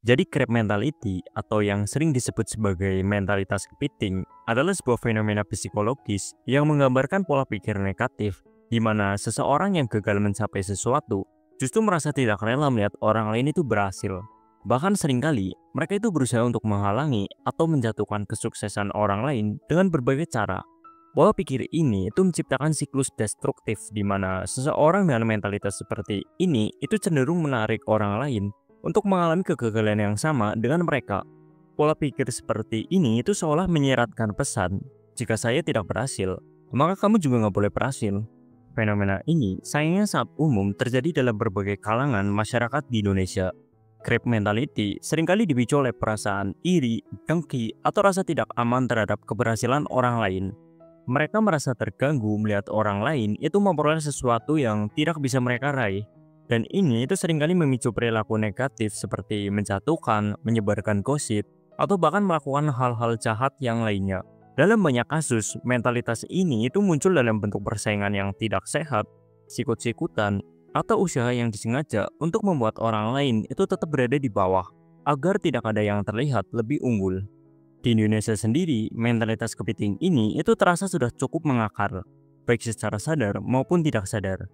Jadi crab mentality atau yang sering disebut sebagai mentalitas kepiting adalah sebuah fenomena psikologis yang menggambarkan pola pikir negatif di mana seseorang yang gagal mencapai sesuatu justru merasa tidak rela melihat orang lain itu berhasil. Bahkan seringkali mereka itu berusaha untuk menghalangi atau menjatuhkan kesuksesan orang lain dengan berbagai cara. Pola pikir ini itu menciptakan siklus destruktif di mana seseorang dengan mentalitas seperti ini itu cenderung menarik orang lain untuk mengalami kegagalan yang sama dengan mereka. Pola pikir seperti ini itu seolah menyiratkan pesan, jika saya tidak berhasil, maka kamu juga nggak boleh berhasil. Fenomena ini sayangnya sangat umum terjadi dalam berbagai kalangan masyarakat di Indonesia. Crab mentality seringkali dipicu oleh perasaan iri, dengki, atau rasa tidak aman terhadap keberhasilan orang lain. Mereka merasa terganggu melihat orang lain itu memperoleh sesuatu yang tidak bisa mereka raih. Dan ini itu seringkali memicu perilaku negatif seperti menjatuhkan, menyebarkan gosip, atau bahkan melakukan hal-hal jahat yang lainnya. Dalam banyak kasus, mentalitas ini itu muncul dalam bentuk persaingan yang tidak sehat, sikut-sikutan, atau usaha yang disengaja untuk membuat orang lain itu tetap berada di bawah, agar tidak ada yang terlihat lebih unggul. Di Indonesia sendiri, mentalitas kepiting ini itu terasa sudah cukup mengakar, baik secara sadar maupun tidak sadar.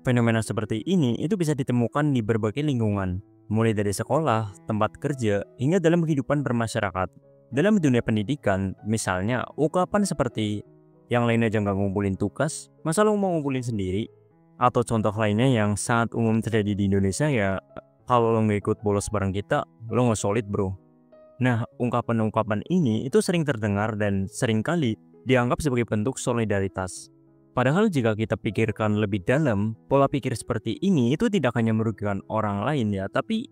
Fenomena seperti ini itu bisa ditemukan di berbagai lingkungan, mulai dari sekolah, tempat kerja, hingga dalam kehidupan bermasyarakat. Dalam dunia pendidikan, misalnya ungkapan seperti yang lain aja nggak ngumpulin tugas, masa lo mau ngumpulin sendiri? Atau contoh lainnya yang sangat umum terjadi di Indonesia ya, kalau lo nggak ikut bolos bareng kita, lo nggak solid bro. Nah, ungkapan-ungkapan ini itu sering terdengar dan seringkali dianggap sebagai bentuk solidaritas. Padahal jika kita pikirkan lebih dalam, pola pikir seperti ini itu tidak hanya merugikan orang lain ya, tapi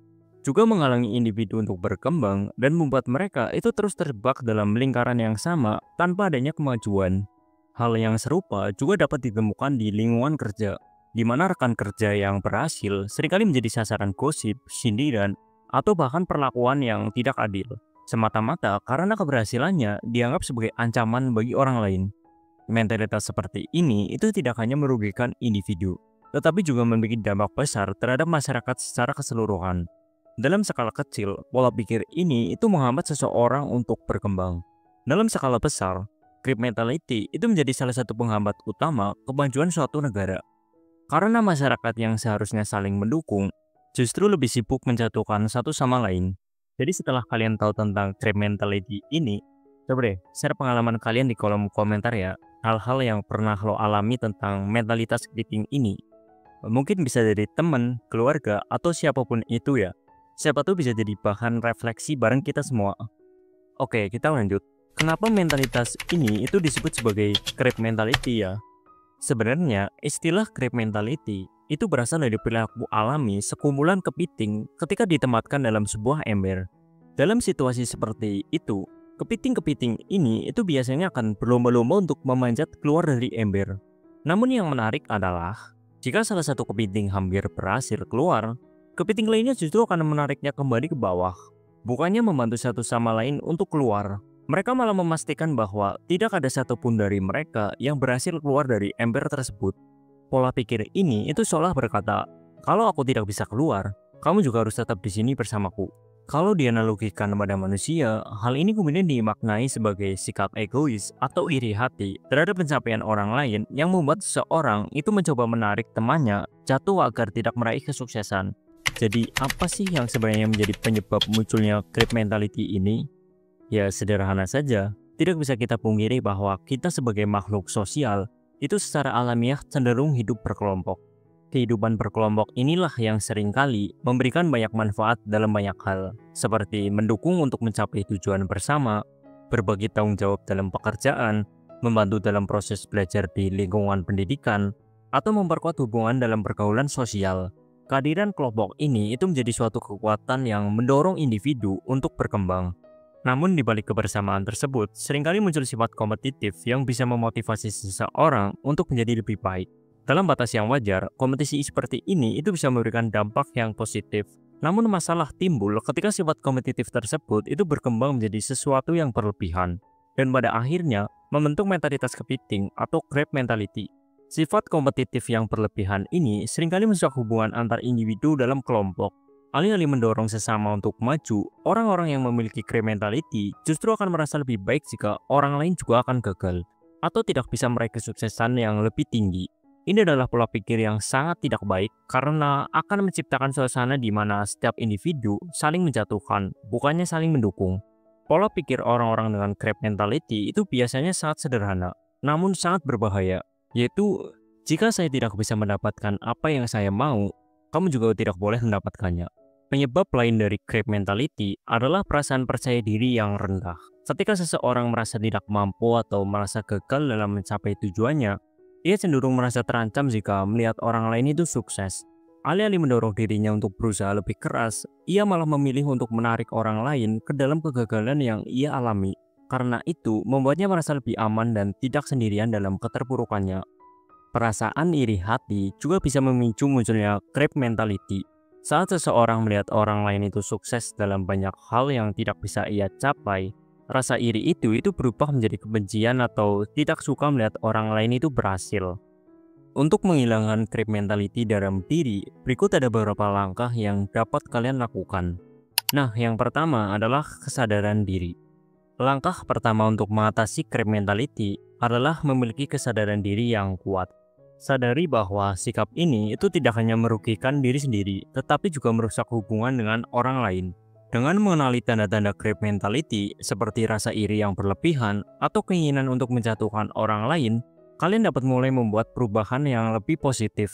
juga menghalangi individu untuk berkembang dan membuat mereka itu terus terjebak dalam lingkaran yang sama tanpa adanya kemajuan. Hal yang serupa juga dapat ditemukan di lingkungan kerja, di mana rekan kerja yang berhasil seringkali menjadi sasaran gosip, sindiran, atau bahkan perlakuan yang tidak adil, semata-mata karena keberhasilannya dianggap sebagai ancaman bagi orang lain. Mentalitas seperti ini itu tidak hanya merugikan individu, tetapi juga memiliki dampak besar terhadap masyarakat secara keseluruhan. Dalam skala kecil, pola pikir ini itu menghambat seseorang untuk berkembang. Dalam skala besar, crab mentality itu menjadi salah satu penghambat utama kemajuan suatu negara. Karena masyarakat yang seharusnya saling mendukung, justru lebih sibuk menjatuhkan satu sama lain. Jadi setelah kalian tahu tentang crab mentality ini, coba deh share pengalaman kalian di kolom komentar ya. Hal-hal yang pernah lo alami tentang mentalitas kepiting ini. Mungkin bisa dari teman, keluarga, atau siapapun itu ya. Siapa tuh bisa jadi bahan refleksi bareng kita semua. Oke, kita lanjut. Kenapa mentalitas ini itu disebut sebagai crab mentality ya? Sebenarnya, istilah crab mentality itu berasal dari perilaku alami sekumpulan kepiting ketika ditempatkan dalam sebuah ember. Dalam situasi seperti itu, kepiting-kepiting ini itu biasanya akan berlomba-lomba untuk memanjat keluar dari ember. Namun yang menarik adalah, jika salah satu kepiting hampir berhasil keluar, kepiting lainnya justru akan menariknya kembali ke bawah. Bukannya membantu satu sama lain untuk keluar. Mereka malah memastikan bahwa tidak ada satupun dari mereka yang berhasil keluar dari ember tersebut. Pola pikir ini itu seolah berkata, kalau aku tidak bisa keluar, kamu juga harus tetap di sini bersamaku. Kalau dianalogikan pada manusia, hal ini kemudian dimaknai sebagai sikap egois atau iri hati terhadap pencapaian orang lain yang membuat seseorang itu mencoba menarik temannya jatuh agar tidak meraih kesuksesan. Jadi apa sih yang sebenarnya menjadi penyebab munculnya crab mentality ini? Ya sederhana saja, tidak bisa kita pungkiri bahwa kita sebagai makhluk sosial itu secara alamiah cenderung hidup berkelompok. Kehidupan berkelompok inilah yang seringkali memberikan banyak manfaat dalam banyak hal, seperti mendukung untuk mencapai tujuan bersama, berbagi tanggung jawab dalam pekerjaan, membantu dalam proses belajar di lingkungan pendidikan, atau memperkuat hubungan dalam pergaulan sosial. Kehadiran kelompok ini itu menjadi suatu kekuatan yang mendorong individu untuk berkembang. Namun di balik kebersamaan tersebut, seringkali muncul sifat kompetitif yang bisa memotivasi seseorang untuk menjadi lebih baik. Dalam batas yang wajar, kompetisi seperti ini itu bisa memberikan dampak yang positif. Namun masalah timbul ketika sifat kompetitif tersebut itu berkembang menjadi sesuatu yang berlebihan. Dan pada akhirnya, membentuk mentalitas kepiting atau crab mentality. Sifat kompetitif yang berlebihan ini seringkali merusak hubungan antar individu dalam kelompok. Alih-alih mendorong sesama untuk maju, orang-orang yang memiliki grab mentality justru akan merasa lebih baik jika orang lain juga akan gagal atau tidak bisa meraih kesuksesan yang lebih tinggi. Ini adalah pola pikir yang sangat tidak baik karena akan menciptakan suasana di mana setiap individu saling menjatuhkan, bukannya saling mendukung. Pola pikir orang-orang dengan grab mentality itu biasanya sangat sederhana, namun sangat berbahaya, yaitu jika saya tidak bisa mendapatkan apa yang saya mau, kamu juga tidak boleh mendapatkannya. Penyebab lain dari grab mentality adalah perasaan percaya diri yang rendah. Ketika seseorang merasa tidak mampu atau merasa gagal dalam mencapai tujuannya, ia cenderung merasa terancam jika melihat orang lain itu sukses. Alih-alih mendorong dirinya untuk berusaha lebih keras, ia malah memilih untuk menarik orang lain ke dalam kegagalan yang ia alami. Karena itu, membuatnya merasa lebih aman dan tidak sendirian dalam keterpurukannya. Perasaan iri hati juga bisa memicu munculnya grab mentality. Saat seseorang melihat orang lain itu sukses dalam banyak hal yang tidak bisa ia capai, rasa iri itu berubah menjadi kebencian atau tidak suka melihat orang lain itu berhasil. Untuk menghilangkan grab mentality dalam diri, berikut ada beberapa langkah yang dapat kalian lakukan. Nah, yang pertama adalah kesadaran diri. Langkah pertama untuk mengatasi grab mentality adalah memiliki kesadaran diri yang kuat. Sadari bahwa sikap ini itu tidak hanya merugikan diri sendiri, tetapi juga merusak hubungan dengan orang lain. Dengan mengenali tanda-tanda grab mentality seperti rasa iri yang berlebihan atau keinginan untuk menjatuhkan orang lain, kalian dapat mulai membuat perubahan yang lebih positif.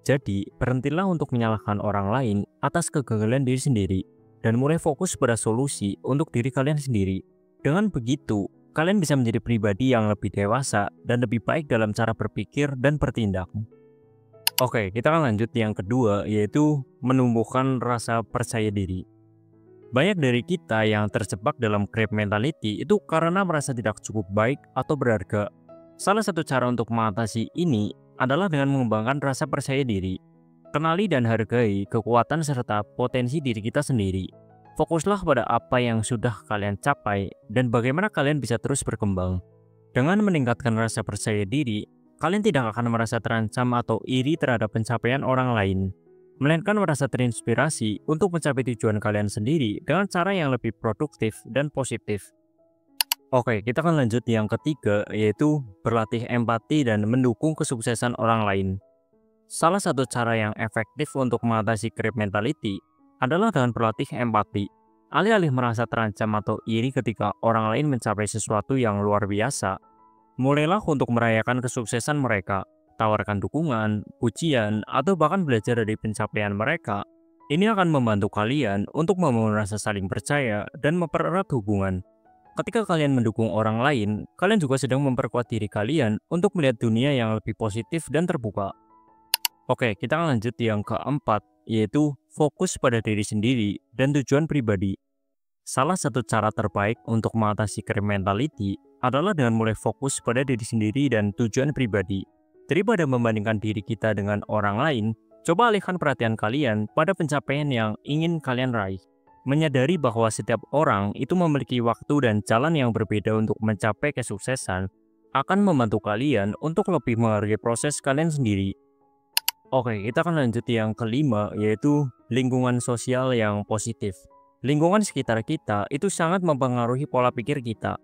Jadi, berhentilah untuk menyalahkan orang lain atas kegagalan diri sendiri, dan mulai fokus pada solusi untuk diri kalian sendiri. Dengan begitu, kalian bisa menjadi pribadi yang lebih dewasa dan lebih baik dalam cara berpikir dan bertindak. Oke, kita akan lanjut yang kedua, yaitu menumbuhkan rasa percaya diri. Banyak dari kita yang terjebak dalam grab mentality itu karena merasa tidak cukup baik atau berharga. Salah satu cara untuk mengatasi ini adalah dengan mengembangkan rasa percaya diri. Kenali dan hargai kekuatan serta potensi diri kita sendiri. Fokuslah pada apa yang sudah kalian capai dan bagaimana kalian bisa terus berkembang. Dengan meningkatkan rasa percaya diri, kalian tidak akan merasa terancam atau iri terhadap pencapaian orang lain, melainkan merasa terinspirasi untuk mencapai tujuan kalian sendiri dengan cara yang lebih produktif dan positif. Oke, kita akan lanjut yang ketiga, yaitu berlatih empati dan mendukung kesuksesan orang lain. Salah satu cara yang efektif untuk mengatasi grab mentality adalah dengan berlatih empati. Alih-alih merasa terancam atau iri ketika orang lain mencapai sesuatu yang luar biasa, mulailah untuk merayakan kesuksesan mereka, tawarkan dukungan, pujian, atau bahkan belajar dari pencapaian mereka. Ini akan membantu kalian untuk membangun rasa saling percaya dan mempererat hubungan. Ketika kalian mendukung orang lain, kalian juga sedang memperkuat diri kalian untuk melihat dunia yang lebih positif dan terbuka. Oke, kita akan lanjut yang keempat, yaitu fokus pada diri sendiri dan tujuan pribadi. Salah satu cara terbaik untuk mengatasi grab mentality adalah dengan mulai fokus pada diri sendiri dan tujuan pribadi. Daripada membandingkan diri kita dengan orang lain, coba alihkan perhatian kalian pada pencapaian yang ingin kalian raih. Menyadari bahwa setiap orang itu memiliki waktu dan jalan yang berbeda untuk mencapai kesuksesan akan membantu kalian untuk lebih menghargai proses kalian sendiri. Oke, kita akan lanjut yang kelima, yaitu lingkungan sosial yang positif. Lingkungan sekitar kita itu sangat mempengaruhi pola pikir kita.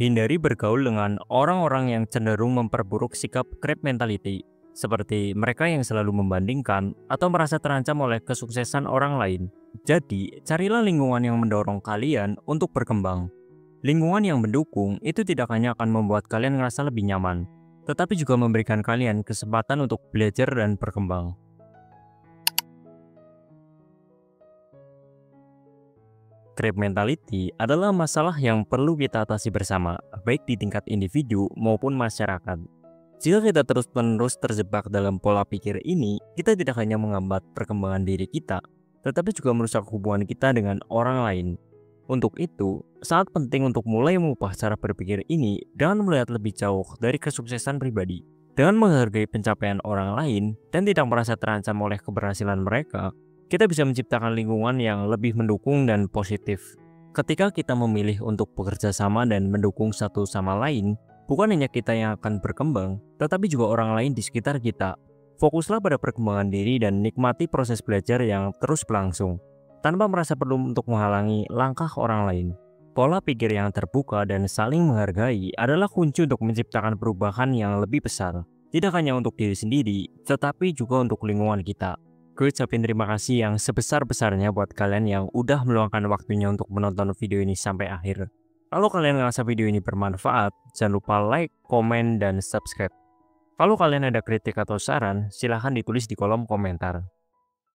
Hindari bergaul dengan orang-orang yang cenderung memperburuk sikap grab mentality, seperti mereka yang selalu membandingkan atau merasa terancam oleh kesuksesan orang lain. Jadi, carilah lingkungan yang mendorong kalian untuk berkembang. Lingkungan yang mendukung itu tidak hanya akan membuat kalian merasa lebih nyaman, tetapi juga memberikan kalian kesempatan untuk belajar dan berkembang. Grab mentality adalah masalah yang perlu kita atasi bersama, baik di tingkat individu maupun masyarakat. Jika kita terus-menerus terjebak dalam pola pikir ini, kita tidak hanya menghambat perkembangan diri kita, tetapi juga merusak hubungan kita dengan orang lain. Untuk itu, sangat penting untuk mulai mengubah cara berpikir ini dengan melihat lebih jauh dari kesuksesan pribadi. Dengan menghargai pencapaian orang lain dan tidak merasa terancam oleh keberhasilan mereka, kita bisa menciptakan lingkungan yang lebih mendukung dan positif. Ketika kita memilih untuk bekerja sama dan mendukung satu sama lain, bukan hanya kita yang akan berkembang, tetapi juga orang lain di sekitar kita. Fokuslah pada perkembangan diri dan nikmati proses belajar yang terus berlangsung. tanpa merasa perlu untuk menghalangi langkah orang lain. Pola pikir yang terbuka dan saling menghargai adalah kunci untuk menciptakan perubahan yang lebih besar. Tidak hanya untuk diri sendiri, tetapi juga untuk lingkungan kita. Gue ucapin terima kasih yang sebesar-besarnya buat kalian yang udah meluangkan waktunya untuk menonton video ini sampai akhir. Kalau kalian ngerasa video ini bermanfaat, jangan lupa like, komen, dan subscribe. Kalau kalian ada kritik atau saran, silahkan ditulis di kolom komentar.